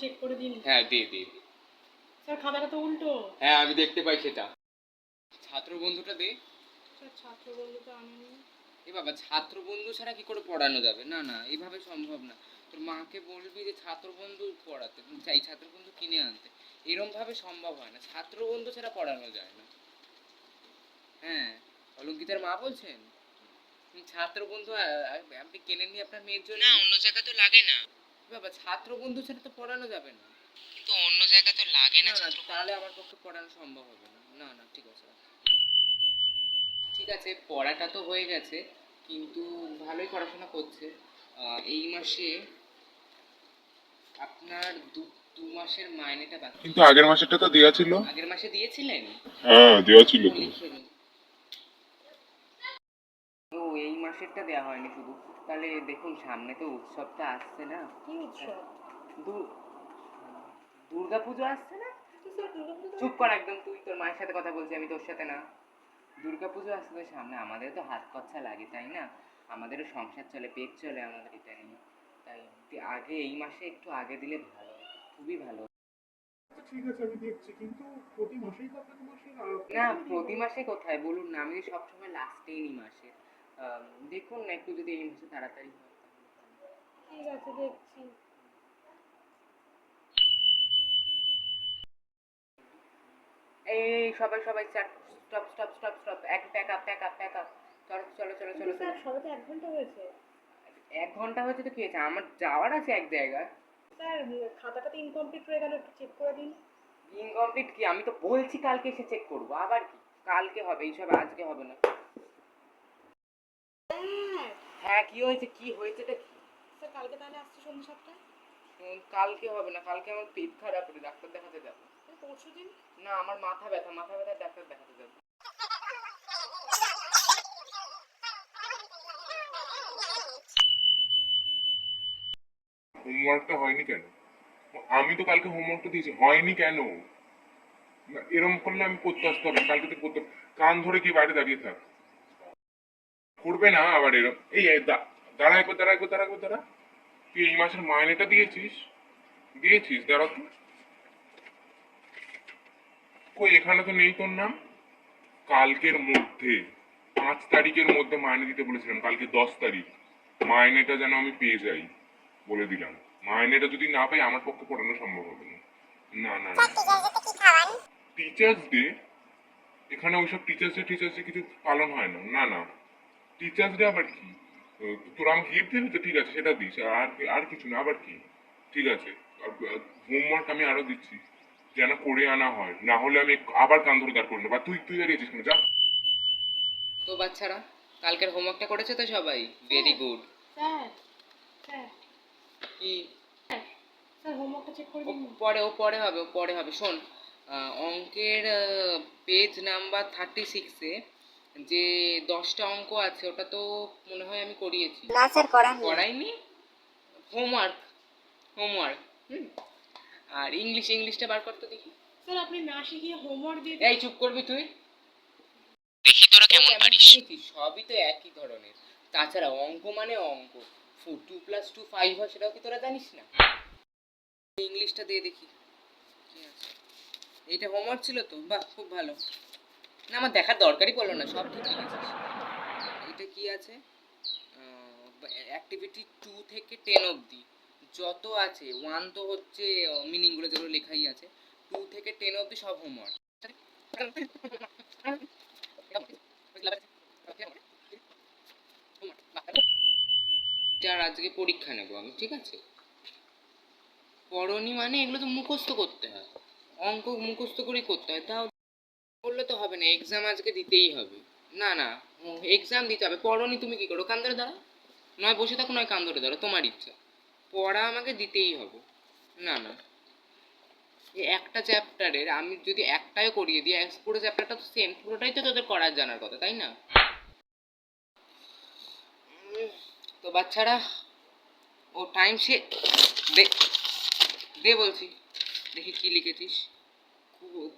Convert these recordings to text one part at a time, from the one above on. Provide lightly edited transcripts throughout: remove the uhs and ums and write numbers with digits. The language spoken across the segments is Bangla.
চেক করে দিন। হ্যাঁ দে। স্যার খাতাটা তো উল্টো। হ্যাঁ আমি দেখতে পাই সেটা। ছাত্র বন্ধুটা দে। স্যার ছাত্র বন্ধু তো আনেনি। এ বাবা, ছাত্র বন্ধু ছাড়া কি করে পড়ানো যাবে? না না, এইভাবে সম্ভব না। তোর মাকে বলবি যে ছাত্র বন্ধু পড়াতে, চাই ছাত্র বন্ধু কিনে আনতে। এরম ভাবে সম্ভব হয় না, ছাত্র বন্ধু ছাড়া পড়ানো যায় না। হ্যাঁ, অলঙ্কিতার মা বলছেন? ছাত্র বন্ধু আপনি কেনেননি আপনার মেয়ের জন্য? না, অন্য জায়গা তো লাগে না বাবা, ছাত্র বন্ধু ছাড়া তো পড়ানো যাবে না। কিন্তু অন্য জায়গা তো লাগে না, তাহলে আমার পক্ষে পড়ানো সম্ভব হবে না। না না, ঠিক আছে। ঠিক আছে, পড়াটা তো হয়ে গেছে, কিন্তু ভালোই পড়াশোনা করছে। এই মাসে আপনার দু মাসের মাইনেটা বাকি। কিন্তু আগের মাসেরটা তো দেওয়া ছিল। আগের মাসে দিয়েছিলেন? হ্যাঁ দেওয়া ছিল তো। ও, এই মাসেরটা দেওয়া হয়নি শুধু। তাহলে দেখুন, সামনে তো উৎসবটা আসছে না? কি উৎসব? দুর্গা পুজো আসছে না? চুপ কর একদম, তুই তোর মায়ের সাথে কথা বলছি, আমি তোর সাথে না। দুর্গা পুজো আসছে তো সামনে, আমাদের তো হাত খরচা লাগে তাই না? আমাদেরও সংসার চলে, পেট চলে আমাদের এটা নিয়ে। তাই আগে এই মাসে একটু আগে দিলে ভালো, খুবই ভালো। ঠিক আছে আমি দেখছি, কিন্তু প্রতি মাসেই তো আপনাকে মাসের না, প্রতি মাসে কোথায় বলুন না, আমি সবসময় লাস্টেই নি মাসে। দেখুন না একটু, যদি এই মাসে তাড়াতাড়ি হয় ঠিক আছে, দেখছি। এই সবাই সবাই স্টপ স্টপ স্টপ স্টপ, এক pack up pack up pack up. চলো চলো চলো চলো স্যার সবে তো 1 ঘন্টা হয়েছে। 1 ঘন্টা হয়েছে তো কি হয়েছে, আমার যাওয়ার আছে এক জায়গায়। স্যার খাতাটা তো ইনকমপ্লিট হয়ে গেল, একটু চেক করে দিন। ইনকমপ্লিট কি? আমি তো বলছি কালকে এসে চেক করবো, আবার কি? কালকে হবে এইসব, আজকে হবে না। হ্যাঁ, কি হয়েছে? কি হয়েছেটা কি? স্যার কালকে তাহলে আসছে সন্ধ্যে 7টায়? কালকে হবে না, কালকে আমার পেট খারাপ, ডাক্তার দেখাতে যাবো। পরশু দিন? না, আমার মাথা ব্যথা, মাথা ব্যথার ডাক্তার দেখাতে যাবো। হোমওয়ার্কটা হয়নি কেন? আমি তো কালকে হোমওয়ার্কটা দিয়েছি, হয়নি কেন? না, এরম করলে আমি করতে আসতে হবে, কালকে তো করতে। কান ধরে কি বাইরে দাঁড়িয়ে থাক, করবে না আবার এরম। দাঁড়া একবার, দাঁড়া। তুই এই মাসের মাইনেটা দিয়েছিস? দাঁড়া তো। কই, এখানে তো নেই তোর নাম। কালকের মধ্যে, 5 তারিখের মধ্যে মাইনে দিতে বলেছিলাম, কালকে 10 তারিখ। মাইনেটা যেন আমি পেয়ে যাই, বলে দিলাম। মাইনেটা যদি না পাই আমার পক্ষে পড়ানো সম্ভব হবে না। না না না, টিচার্স ডে, এখানে ওইসব টিচার্স ডে কিছু পালন হয় না। না না, টিচার্স ডে আবার কি? তোরা আমাকে গিফট দিবি তো, ঠিক আছে সেটা দিস, আর আর কিছু না। আবার কি? ঠিক আছে, হোমওয়ার্ক আমি আরো দিচ্ছি, যেন করে আনা হয়, না হলে আমি আবার কান ধরে দাঁড় করবো। বা তুই দাঁড়িয়েছিস কেন, যা। তো বাচ্চারা কালকের হোমওয়ার্কটা করেছে তো সবাই? Very good. স্যার স্যার কি? স্যার হোমওয়ার্কটা চেক করে দিন। ও পরে হবে শোন। অঙ্কের পেজ নাম্বার 36-এ যে 10টা অঙ্ক আছে, ওটা তো মনে হয় আমি করিয়েছি। না স্যার, করাইনি। হোমওয়ার্ক হোমওয়ার্ক হুম। আর ইংলিশটা বার করতে দেখি। স্যার আপনি না শিখিয়ে হোমওয়ার্ক দিয়ে এই চুপ করবি তুই, দেখি তোরা কেমন পারিস। সবই তো একই ধরনের, তাছাড়া অঙ্ক মানে অঙ্ক, 2+2 5 হয়, সেটাও কি তোরা জানিস না? ইংলিশটা দিয়ে দেখি কি আছে। এইটা হোমওয়ার্ক ছিল তো, বাহ খুব ভালো। না, আমার দেখার দরকারই পড়লো না, সব ঠিক লিখেছিস। এটা কি আছে? অ্যাক্টিভিটি 2 থেকে 10 অবধি যত আছে, 1 তো হচ্ছে মিনিংগুলো যেগুলো লেখাই আছে, 2 থেকে 10 অবধি সব হোমওয়ার্ক। আর আজকে পরীক্ষা নেবো আমি, ঠিক আছে? পড়নি মানে এগুলো তো মুখস্থ করতে হয়, অঙ্ক মুখস্থ করেই করতে হয়, তাও বললে তো হবে না, এক্সাম আজকে দিতেই হবে। না না, এক্সাম দিতে হবে। পড়নি তুমি কি করো? কান ধরে দাঁড়া, নয় বসে থাকো নয় কান ধরে দাঁড়া, তোমার ইচ্ছা। পড়া আমাকে দিতেই হবে। না না, এই একটা চ্যাপ্টারের আমি যদি একটাও করিয়ে দিই, পুরো চ্যাপ্টারটা তো সেম, পুরোটাই তো তোদের করার জানার কথা তাই না? তো বাচ্চারা, ও টাইম সে দে দে বলছি, দেখি কি লিখেছিস।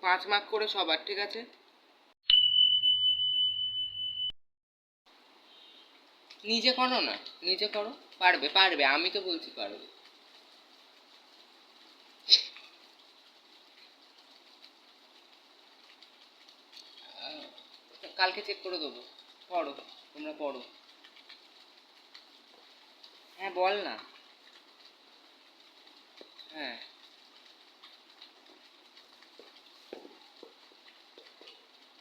5 মার্ক করে সবার, ঠিক আছে? নিজে করো না, নিজে করো, পারবে, আমি তো বলছি পারবে। কালকে চেক করে দেবো। পড়ো, তোমরা পড়ো। হ্যাঁ বল না। হ্যাঁ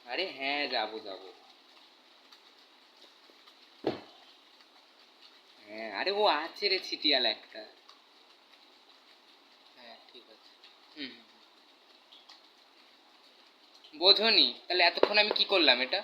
আরে হ্যাঁ, যাবো যাবো। হ্যাঁ আরে ও আছে রে ছিটিয়াল একটা। হ্যাঁ ঠিক আছে। হুম হুম। বোঝনি তাহলে এতক্ষণ আমি কি করলাম এটা?